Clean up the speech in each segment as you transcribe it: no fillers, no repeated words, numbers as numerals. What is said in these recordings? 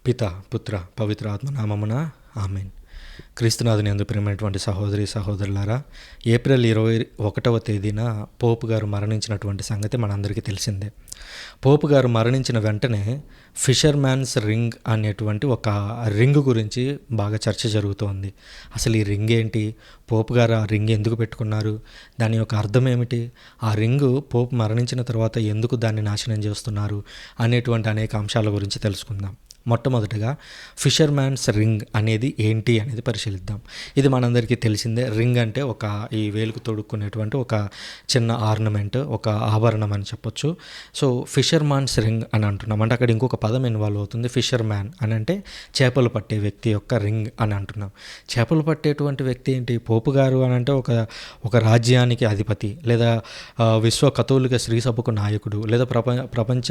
పిత పుత్ర పవిత్ర ఆత్మ నామమున ఆమెన్. క్రీస్తునాథుని యందు ప్రియమైనటువంటి సహోదరి సహోదరులారా, ఏప్రిల్ 21వ తేదీన పోపు గారు మరణించినటువంటి సంగతి మనందరికీ తెలిసిందే. పోపు గారు మరణించిన వెంటనే ఫిషర్ మ్యాన్స్ రింగ్ అనేటువంటి ఒక రింగ్ గురించి బాగా చర్చ జరుగుతోంది. అసలు ఈ రింగ్ ఏంటి, పోపు గారు ఆ రింగ్ ఎందుకు పెట్టుకున్నారు, దాని యొక్క అర్థం ఏమిటి, ఆ రింగు పోపు మరణించిన తర్వాత ఎందుకు దాన్ని నాశనం చేస్తున్నారు అనేటువంటి అనేక అంశాల గురించి తెలుసుకుందాం. మొట్టమొదటిగా ఫిషర్ మ్యాన్స్ రింగ్ అనేది ఏంటి అనేది పరిశీలిద్దాం. ఇది మనందరికీ తెలిసిందే. రింగ్ అంటే ఈ వేలుకు తొడుక్కునేటువంటి ఒక చిన్న ఆర్నమెంట్, ఒక ఆభరణం అని చెప్పొచ్చు. సో ఫిషర్ మ్యాన్స్ రింగ్ అని అంటున్నాం అంటే అక్కడ ఇంకొక పదం ఇన్వాల్వ్ అవుతుంది. ఫిషర్ మ్యాన్ అని అంటే చేపలు పట్టే వ్యక్తి యొక్క రింగ్ అని అంటున్నాం. చేపలు పట్టేటువంటి వ్యక్తి ఏంటి, పోపు గారు అని అంటే ఒక రాజ్యానికి అధిపతి, లేదా విశ్వ కథోలిక శ్రీ సభకు నాయకుడు, లేదా ప్రపంచ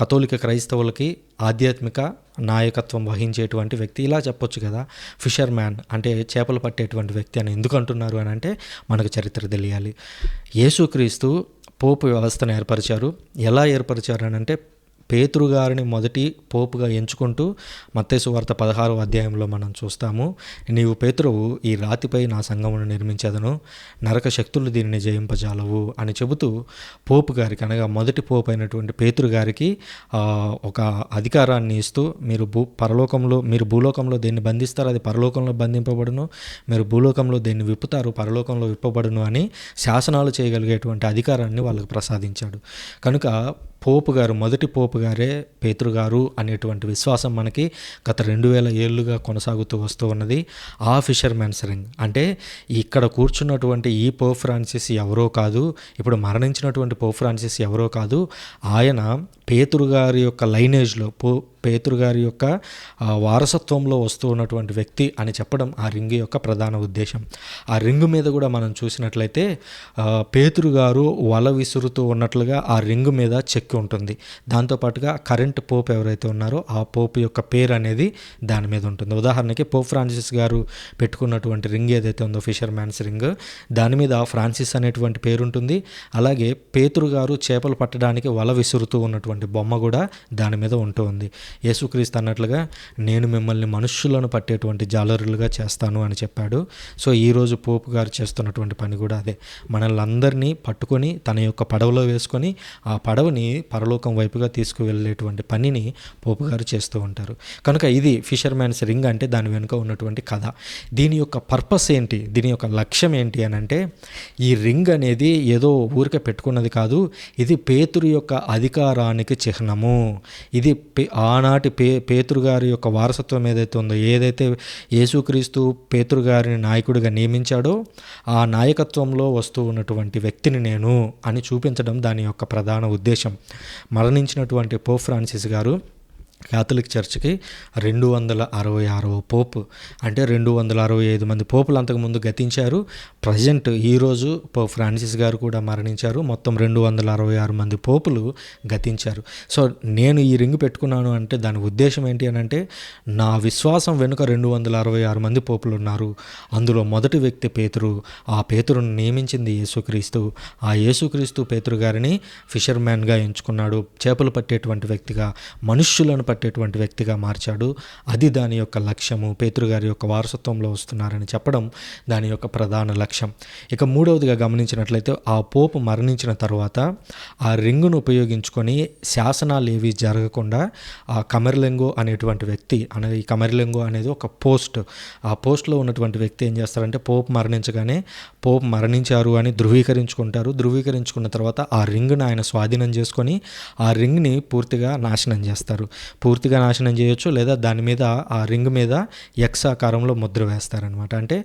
కథోలిక క్రైస్తవులకి ఆధ్యాత్మిక నాయకత్వం వహించేటువంటి వ్యక్తి, ఇలా చెప్పొచ్చు కదా. ఫిషర్ మ్యాన్ అంటే చేపలు పట్టేటువంటి వ్యక్తి అని ఎందుకు అంటున్నారు అని అంటే మనకు చరిత్ర తెలియాలి. యేసుక్రీస్తు పోపు వ్యవస్థను ఏర్పరిచారు. ఎలా ఏర్పరిచారు అని అంటే పేతురు గారిని మొదటి పోపుగా ఎంచుకుంటూ మత్తయి సువార్త 16వ అధ్యాయంలో మనం చూస్తాము. నీవు పేతురువు, ఈ రాతిపై నా సంఘమును నిర్మించెదను, నరక శక్తులు దీనిని జయింపజాలవు అని చెబుతూ పోపు గారికి, అనగా మొదటి పోపు అయినటువంటి పేతురు గారికి ఒక అధికారాన్ని ఇస్తూ, మీరు భూలోకంలో దేన్ని బంధిస్తారు అది పరలోకంలో బంధింపబడును, మీరు భూలోకంలో దేన్ని విప్పుతారు పరలోకంలో విప్పబడును అని శాసనాలు చేయగలిగేటువంటి అధికారాన్ని వాళ్ళకు ప్రసాదించాడు. కనుక పోపు గారు, మొదటి పోపు గారే పేతురు గారు అనేటువంటి విశ్వాసం మనకి గత 2000 ఏళ్ళుగా కొనసాగుతూ వస్తూ ఉన్నది. ఆ ఫిషర్ మ్యాన్స్ రింగ్ అంటే ఇక్కడ కూర్చున్నటువంటి ఈ పోప్ ఫ్రాన్సిస్ ఎవరో కాదు, ఇప్పుడు మరణించినటువంటి పోప్ ఫ్రాన్సిస్ ఎవరో కాదు, ఆయన పేతురు గారి యొక్క లైనేజ్లో, పేతురు గారి యొక్క వారసత్వంలో వస్తూ ఉన్నటువంటి వ్యక్తి అని చెప్పడం ఆ రింగ్ యొక్క ప్రధాన ఉద్దేశం. ఆ రింగ్ మీద కూడా మనం చూసినట్లయితే పేతురు గారు వల విసురుతూ ఉన్నట్లుగా ఆ రింగ్ మీద చెక్కి ఉంటుంది. దాంతోపాటుగా కరెంట్ పోప్ ఎవరైతే ఉన్నారో ఆ పోప్ యొక్క పేరు అనేది దాని మీద ఉంటుంది. ఉదాహరణకి పోప్ ఫ్రాన్సిస్ గారు పెట్టుకున్నటువంటి రింగ్ ఏదైతే ఉందో ఫిషర్ మ్యాన్స్ రింగ్, దాని మీద ఫ్రాన్సిస్ అనేటువంటి పేరు ఉంటుంది. అలాగే పేతురు గారు చేపలు పట్టడానికి వల విసురుతూ ఉన్నటువంటి బొమ్మ కూడా దాని మీద ఉంటుంది. యేసుక్రీస్తు అన్నట్లుగా నేను మిమ్మల్ని మనుష్యులను పట్టేటువంటి జాలరులుగా చేస్తాను అని చెప్పాడు. సో ఈరోజు పోపు గారు చేస్తున్నటువంటి పని కూడా అదే. మనల్ని అందరినీ పట్టుకొని తన యొక్క పడవలో వేసుకొని ఆ పడవని పరలోకం వైపుగా తీసుకువెళ్ళేటువంటి పనిని పోపు గారు చేస్తూ ఉంటారు. కనుక ఇది ఫిషర్ మ్యాన్స్ రింగ్ అంటే దాని వెనుక ఉన్నటువంటి కథ. దీని యొక్క పర్పస్ ఏంటి, దీని యొక్క లక్ష్యం ఏంటి అని అంటే ఈ రింగ్ అనేది ఏదో ఊరికే పెట్టుకున్నది కాదు, ఇది పేతురు యొక్క అధికారానికి చిహ్నము. ఇది ఆనాటి పేతురు గారి యొక్క వారసత్వం ఏదైతే ఉందో, ఏదైతే యేసుక్రీస్తు పేతురు గారిని నాయకుడిగా నియమించాడో ఆ నాయకత్వంలో వస్తూ ఉన్నటువంటి వ్యక్తిని నేను అని చూపించడం దాని యొక్క ప్రధాన ఉద్దేశం. మరణించినటువంటి పోప్ ఫ్రాన్సిస్ గారు క్యాథలిక్ చర్చ్కి 266వ పోపు, అంటే 265 మంది పోపులు అంతకుముందు గతించారు. ప్రజెంట్ ఈరోజు పోప్ ఫ్రాన్సిస్ గారు కూడా మరణించారు. మొత్తం 266 మంది పోపులు గతించారు. సో నేను ఈ రింగ్ పెట్టుకున్నాను అంటే దాని ఉద్దేశం ఏంటి అని అంటే నా విశ్వాసం వెనుక 266 మంది పోపులు ఉన్నారు. అందులో మొదటి వ్యక్తి పేతురు. ఆ పేతురును నియమించింది యేసుక్రీస్తు. ఆ యేసుక్రీస్తు పేతురు గారిని ఫిషర్ మ్యాన్గా ఎంచుకున్నాడు. చేపలు పట్టేటువంటి వ్యక్తిగా, మనుష్యులను పట్టేటువంటి వ్యక్తిగా మార్చాడు. అది దాని యొక్క లక్ష్యము. పేతురు గారి యొక్క వారసత్వంలో వస్తున్నారని చెప్పడం దాని యొక్క ప్రధాన లక్ష్యం. ఇక మూడవదిగా గమనించినట్లయితే ఆ పోపు మరణించిన తర్వాత ఆ రింగును ఉపయోగించుకొని శాసనాలు ఏవి జరగకుండా ఆ కమెర్లెంగో అనేటువంటి వ్యక్తి, ఈ కమెర్లెంగో అనేది ఒక పోస్ట్, ఆ పోస్ట్లో ఉన్నటువంటి వ్యక్తి ఏం చేస్తారంటే పోపు మరణించగానే పోపు మరణించారు అని ధృవీకరించుకుంటారు. ధృవీకరించుకున్న తర్వాత ఆ రింగ్ను ఆయన స్వాధీనం చేసుకొని ఆ రింగ్ని పూర్తిగా నాశనం చేస్తారు. పూర్తిగా నాశనం చేయొచ్చు, లేదా దాని మీద ఆ రింగ్ మీద ఎక్స్ ఆకారంలో ముద్ర వేస్తారనమాట. అంటే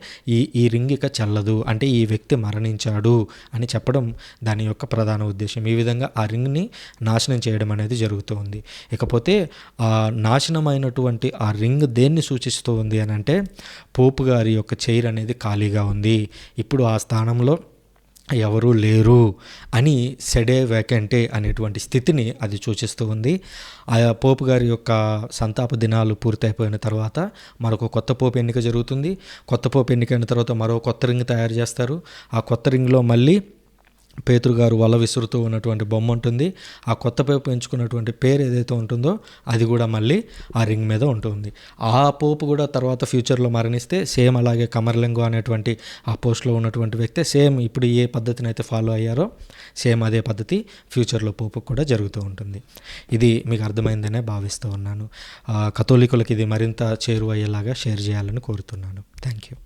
ఈ రింగ్ ఇక చెల్లదు, అంటే ఈ వ్యక్తి మరణించాడు అని చెప్పడం దాని యొక్క ప్రధాన ఉద్దేశం. ఈ విధంగా ఆ రింగ్ని నాశనం చేయడం అనేది జరుగుతూ ఉంది. ఇకపోతే ఆ నాశనమైనటువంటి ఆ రింగ్ దేన్ని సూచిస్తూ ఉంది అని అంటే పోపు గారి యొక్క చైర్ అనేది ఖాళీగా ఉంది, ఇప్పుడు ఆ స్థానంలో ఎవరూ లేరు అని సెడే వేకెంటే అనేటువంటి స్థితిని అది సూచిస్తూ ఉంది. ఆ పోపు గారి యొక్క సంతాప దినాలు పూర్తయిపోయిన తర్వాత మరొక కొత్త పోపు ఎన్నిక జరుగుతుంది. కొత్త పోపు ఎన్నికైన తర్వాత మరో కొత్త రింగ్ తయారు చేస్తారు. ఆ కొత్త రింగ్లో మళ్ళీ పేతురు గారు వల విసురుతూ ఉన్నటువంటి బొమ్మ ఉంటుంది. ఆ కొత్త పోపు ఎంచుకున్నటువంటి పేరు ఏదైతే ఉంటుందో అది కూడా మళ్ళీ ఆ రింగ్ మీద ఉంటుంది. ఆ పోపు కూడా తర్వాత ఫ్యూచర్లో మరణిస్తే సేమ్ అలాగే కమర్లింగో అనేటువంటి ఆ పోస్ట్లో ఉన్నటువంటి వ్యక్తి సేమ్ ఇప్పుడు ఏ పద్ధతిని అయితే ఫాలో అయ్యారో సేమ్ అదే పద్ధతి ఫ్యూచర్లో పోపుకు కూడా జరుగుతూ ఉంటుంది. ఇది మీకు అర్థమైందనే భావిస్తూ ఉన్నాను. కథోలికులకి ఇది మరింత చేరువయ్యేలాగా షేర్ చేయాలని కోరుతున్నాను. Thank you.